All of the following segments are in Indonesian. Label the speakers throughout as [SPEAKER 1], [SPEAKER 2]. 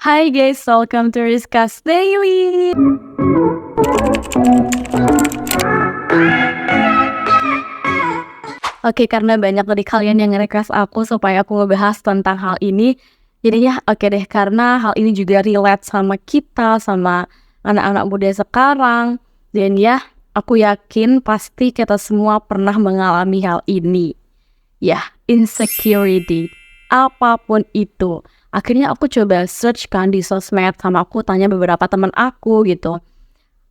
[SPEAKER 1] Hi guys, welcome to Rizka's Daily. Oke, karena banyak dari kalian yang nge-request aku supaya aku ngebahas tentang hal ini, jadinya oke deh, karena hal ini juga relate sama kita, sama anak-anak muda sekarang. Dan ya, aku yakin pasti kita semua pernah mengalami hal ini. Ya, insecurity. Apapun itu. Akhirnya aku coba search kan di sosmed, sama aku tanya beberapa teman aku gitu.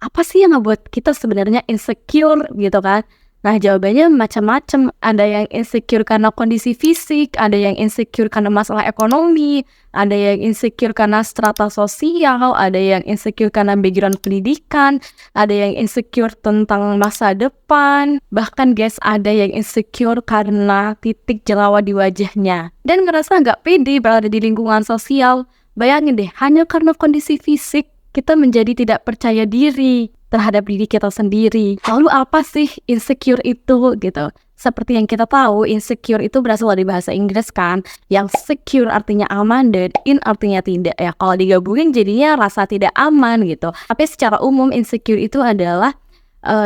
[SPEAKER 1] Apa sih yang ngebuat kita sebenarnya insecure gitu kan? Nah, jawabannya macam-macam. Ada yang insecure karena kondisi fisik, ada yang insecure karena masalah ekonomi, ada yang insecure karena strata sosial, ada yang insecure karena background pendidikan, ada yang insecure tentang masa depan, bahkan guys ada yang insecure karena titik jerawat di wajahnya dan ngerasa nggak pede berada di lingkungan sosial. Bayangin deh, hanya karena kondisi fisik kita menjadi tidak percaya diri terhadap diri kita sendiri. Lalu apa sih insecure itu gitu? Seperti yang kita tahu, insecure itu berasal dari bahasa Inggris kan, yang secure artinya aman dan in artinya tidak ya. Kalau digabungin jadinya rasa tidak aman gitu. Tapi secara umum insecure itu adalah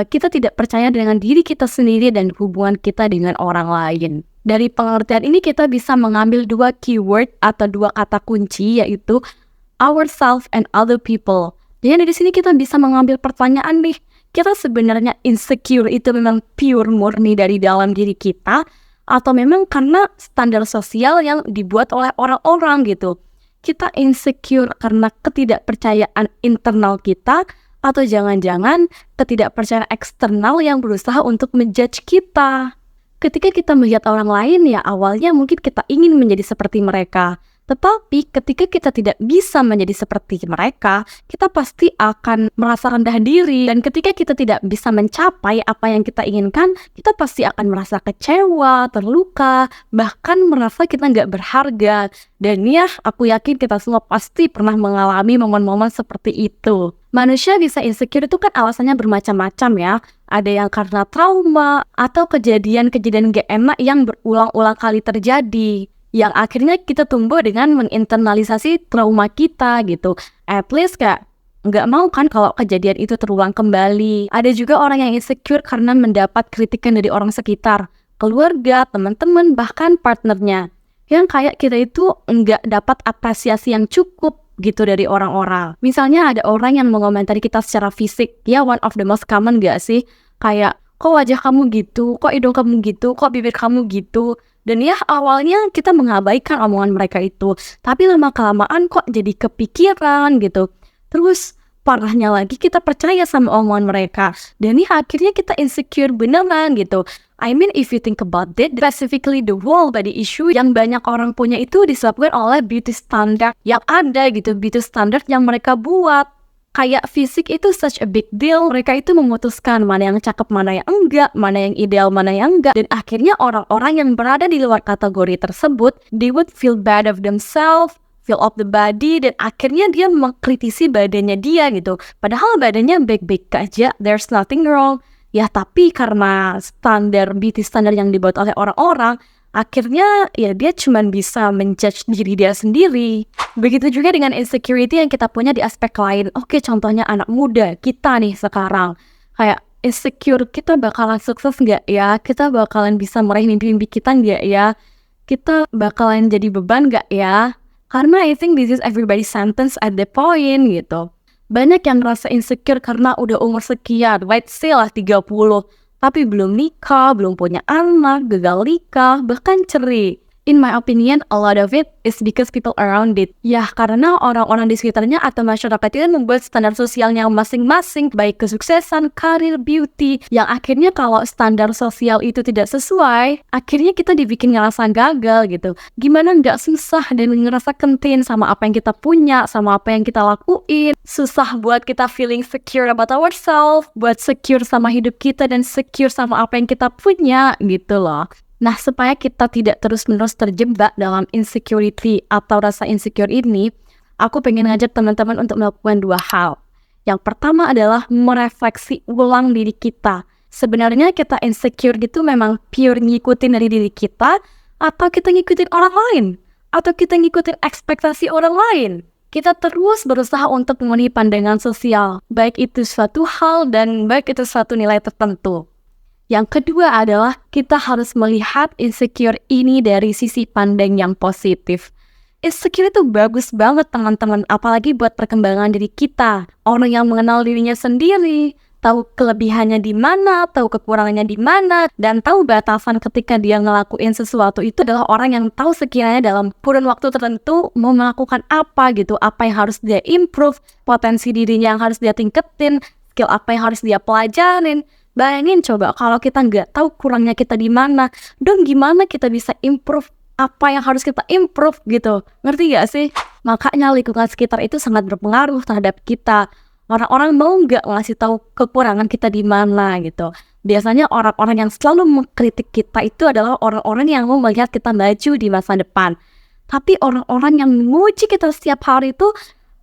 [SPEAKER 1] kita tidak percaya dengan diri kita sendiri dan hubungan kita dengan orang lain. Dari pengertian ini kita bisa mengambil dua keyword atau dua kata kunci, yaitu ourselves and other people. Jadi dari sini kita bisa mengambil pertanyaan nih, kita sebenarnya insecure itu memang pure murni dari dalam diri kita, atau memang karena standar sosial yang dibuat oleh orang-orang gitu. Kita insecure karena ketidakpercayaan internal kita, atau jangan-jangan ketidakpercayaan eksternal yang berusaha untuk menjudge kita. Ketika kita melihat orang lain ya awalnya mungkin kita ingin menjadi seperti mereka. Tetapi ketika kita tidak bisa menjadi seperti mereka, kita pasti akan merasa rendah diri. Dan ketika kita tidak bisa mencapai apa yang kita inginkan, kita pasti akan merasa kecewa, terluka, bahkan merasa kita nggak berharga. Dan ya, aku yakin kita semua pasti pernah mengalami momen-momen seperti itu. Manusia bisa insecure itu kan alasannya bermacam-macam ya. Ada yang karena trauma atau kejadian-kejadian gak enak yang berulang-ulang kali terjadi, yang akhirnya kita tumbuh dengan menginternalisasi trauma kita gitu. At least kayak nggak mau kan kalau kejadian itu terulang kembali. Ada juga orang yang insecure karena mendapat kritikan dari orang sekitar, keluarga, teman-teman, bahkan partnernya. Yang kayak kita itu nggak dapat apresiasi yang cukup gitu dari orang-orang. Misalnya ada orang yang mengomentari kita secara fisik. Ya, one of the most common gak sih? Kayak, kok wajah kamu gitu? Kok hidung kamu gitu? Kok bibir kamu gitu? Dan ya awalnya kita mengabaikan omongan mereka itu, tapi lama-kelamaan kok jadi kepikiran gitu. Terus parahnya lagi kita percaya sama omongan mereka, dan ya akhirnya kita insecure beneran gitu. I mean if you think about it, specifically the whole body issue yang banyak orang punya itu disebabkan oleh beauty standard yang ada gitu, beauty standard yang mereka buat. Kayak fisik itu such a big deal, mereka itu memutuskan mana yang cakep, mana yang enggak, mana yang ideal, mana yang enggak. Dan akhirnya orang-orang yang berada di luar kategori tersebut, they would feel bad of themselves, feel of the body, dan akhirnya dia mengkritisi badannya dia gitu. Padahal badannya baik-baik aja, there's nothing wrong. Ya tapi karena standar beauty standar yang dibuat oleh orang-orang, akhirnya ya dia cuma bisa menjudge diri dia sendiri. Begitu juga dengan insecurity yang kita punya di aspek lain. Oke, contohnya anak muda kita nih sekarang. Kayak insecure, kita bakalan sukses nggak ya? Kita bakalan bisa meraih mimpi-mimpi kita nggak ya? Kita bakalan jadi beban nggak ya? Karena I think this is everybody's sentence at the point gitu. Banyak yang ngerasa insecure karena udah umur sekian, let's say lah 30. Tapi belum nikah, belum punya anak, gagal nikah, bahkan cerai. In my opinion, a lot of it is because people around it. Ya, karena orang-orang di sekitarnya atau masyarakat itu membuat standar sosialnya masing-masing, baik kesuksesan, karir, beauty, yang akhirnya kalau standar sosial itu tidak sesuai, akhirnya kita dibikin ngerasa gagal gitu. Gimana nggak susah dan ngerasa contain sama apa yang kita punya, sama apa yang kita lakuin. Susah buat kita feeling secure about ourselves, buat secure sama hidup kita dan secure sama apa yang kita punya gitu loh. Nah, supaya kita tidak terus-menerus terjebak dalam insecurity atau rasa insecure ini, aku pengen ngajak teman-teman untuk melakukan dua hal. Yang pertama adalah merefleksi ulang diri kita. Sebenarnya kita insecure gitu memang pure ngikutin dari diri kita, atau kita ngikutin orang lain, atau kita ngikutin ekspektasi orang lain. kita terus berusaha untuk memenuhi pandangan sosial, baik itu suatu hal dan baik itu suatu nilai tertentu. Yang kedua adalah kita harus melihat insecure ini dari sisi pandang yang positif. Insecure itu bagus banget teman-teman, apalagi buat perkembangan diri kita. Orang yang mengenal dirinya sendiri, tahu kelebihannya di mana, tahu kekurangannya di mana, dan tahu batasan ketika dia ngelakuin sesuatu itu adalah orang yang tahu sekiranya dalam kurun waktu tertentu mau melakukan apa gitu, apa yang harus dia improve, potensi dirinya yang harus dia tingkatin, skill apa yang harus dia pelajarin. Bayangin coba kalau kita nggak tahu kurangnya kita di mana, dong gimana kita bisa improve apa yang harus kita improve gitu. Ngerti gak sih? Makanya lingkungan sekitar itu sangat berpengaruh terhadap kita. Orang-orang mau nggak ngasih tahu kekurangan kita di mana gitu. Biasanya orang-orang yang selalu mengkritik kita itu adalah orang-orang yang mau melihat kita maju di masa depan. Tapi orang-orang yang memuji kita setiap hari itu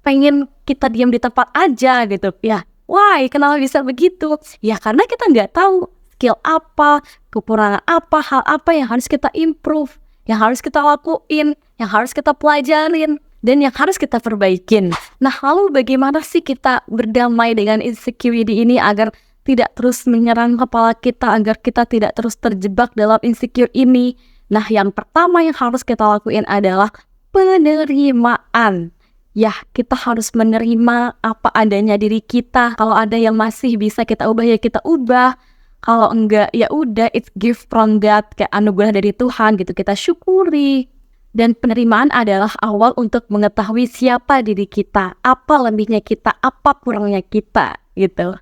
[SPEAKER 1] pengen kita diam di tempat aja gitu. Ya, why? Kenapa bisa begitu? Ya karena kita nggak tahu skill apa, kekurangan apa, hal apa yang harus kita improve, yang harus kita lakuin, yang harus kita pelajarin, dan yang harus kita perbaikin. Nah, lalu bagaimana sih kita berdamai dengan insecurity ini agar tidak terus menyerang kepala kita, agar kita tidak terus terjebak dalam insecure ini? Nah, yang pertama yang harus kita lakuin adalah penerimaan. Ya, kita harus menerima apa adanya diri kita. Kalau ada yang masih bisa kita ubah, ya kita ubah. Kalau enggak, ya udah, it's gift from God, kayak anugerah dari Tuhan gitu, kita syukuri. Dan penerimaan adalah awal untuk mengetahui siapa diri kita, apa lebihnya kita, apa kurangnya kita gitu.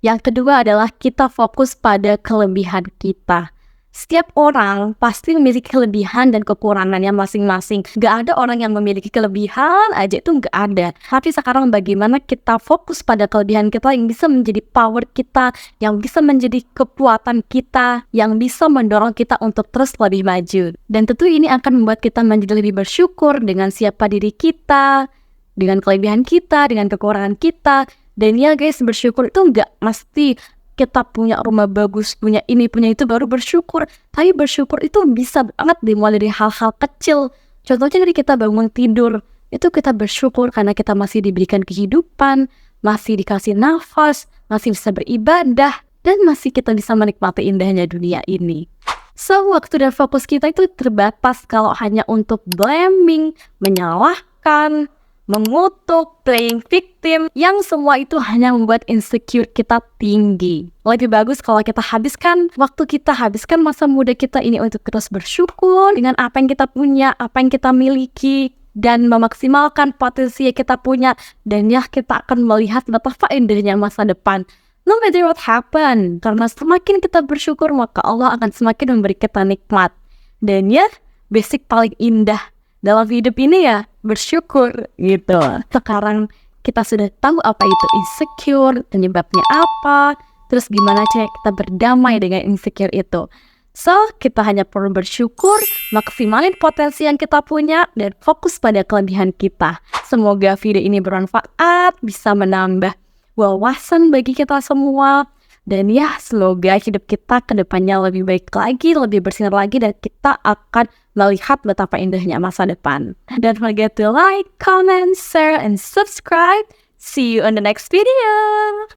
[SPEAKER 1] Yang kedua adalah kita fokus pada kelebihan kita. Setiap orang pasti memiliki kelebihan dan kekurangannya masing-masing. Gak ada orang yang memiliki kelebihan aja, itu gak ada. Tapi sekarang bagaimana kita fokus pada kelebihan kita yang bisa menjadi power kita, yang bisa menjadi kekuatan kita, yang bisa mendorong kita untuk terus lebih maju. Dan tentu ini akan membuat kita menjadi lebih bersyukur dengan siapa diri kita, dengan kelebihan kita, dengan kekurangan kita. Dan ya guys, bersyukur itu gak mesti kita punya rumah bagus, punya ini, punya itu, baru bersyukur. Tapi bersyukur itu bisa banget dimulai dari hal-hal kecil. Contohnya dari kita bangun tidur, itu kita bersyukur karena kita masih diberikan kehidupan, masih dikasih nafas, masih bisa beribadah, dan masih kita bisa menikmati indahnya dunia ini. So, waktu dan fokus kita itu terbatas kalau hanya untuk blaming, menyalahkan, mengutuk, playing victim, yang semua itu hanya membuat insecure kita tinggi. Lebih bagus kalau kita habiskan waktu kita, habiskan masa muda kita ini untuk terus bersyukur dengan apa yang kita punya, apa yang kita miliki, dan memaksimalkan potensi yang kita punya. Dan ya, kita akan melihat betapa indahnya masa depan. No matter what happen, karena semakin kita bersyukur, maka Allah akan semakin memberi kita nikmat. Dan ya, basic paling indah dalam hidup ini ya bersyukur gitu. Sekarang kita sudah tahu apa itu insecure, penyebabnya apa, terus gimana cara kita berdamai dengan insecure itu. So, kita hanya perlu bersyukur, maksimalin potensi yang kita punya, dan fokus pada kelebihan kita. Semoga video ini bermanfaat, bisa menambah wawasan bagi kita semua. Dan ya, semoga hidup kita ke depannya lebih baik lagi, lebih bersinar lagi, dan kita akan melihat betapa indahnya masa depan. Don't forget to like, comment, share, and subscribe. See you on the next video.